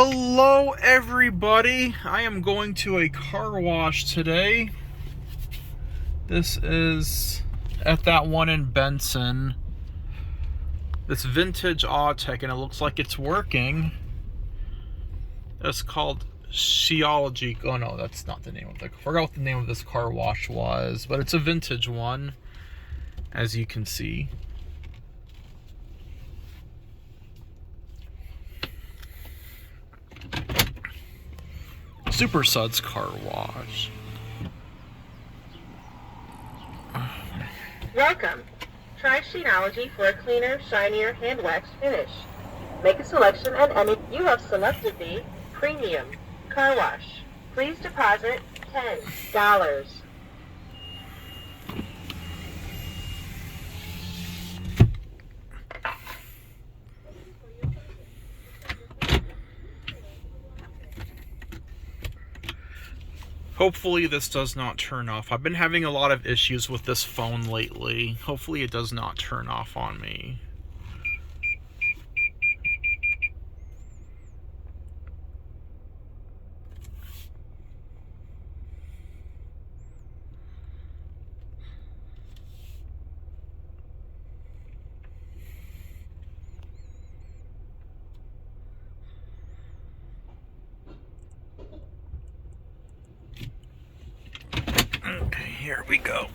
Hello everybody, I am going to a car wash today. This is at that one in Benson. This vintage Autec, and it looks like it's working. It's called Sheology. Oh no, that's not the name of it. I forgot what the name of this car wash was, but it's a vintage one, as you can see. Super Suds car wash. Welcome. Try Sheology for a cleaner, shinier, hand-waxed finish. Make a selection and you have selected the Premium Car Wash. Please deposit $10. Hopefully this does not turn off. I've been having a lot of issues with this phone lately. Hopefully it does not turn off on me. Okay, here we go.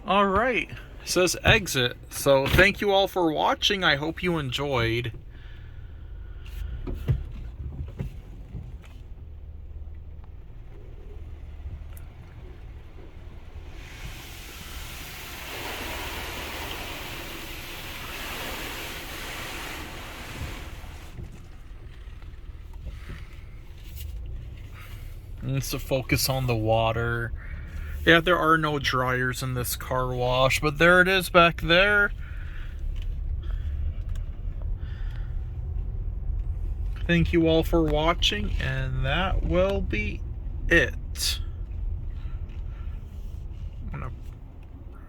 Alright, it says exit. So thank you all for watching. I hope you enjoyed. Needs to focus on the water. Yeah, there are no dryers in this car wash, but there it is back there. Thank you all for watching, and that will be it. I'm gonna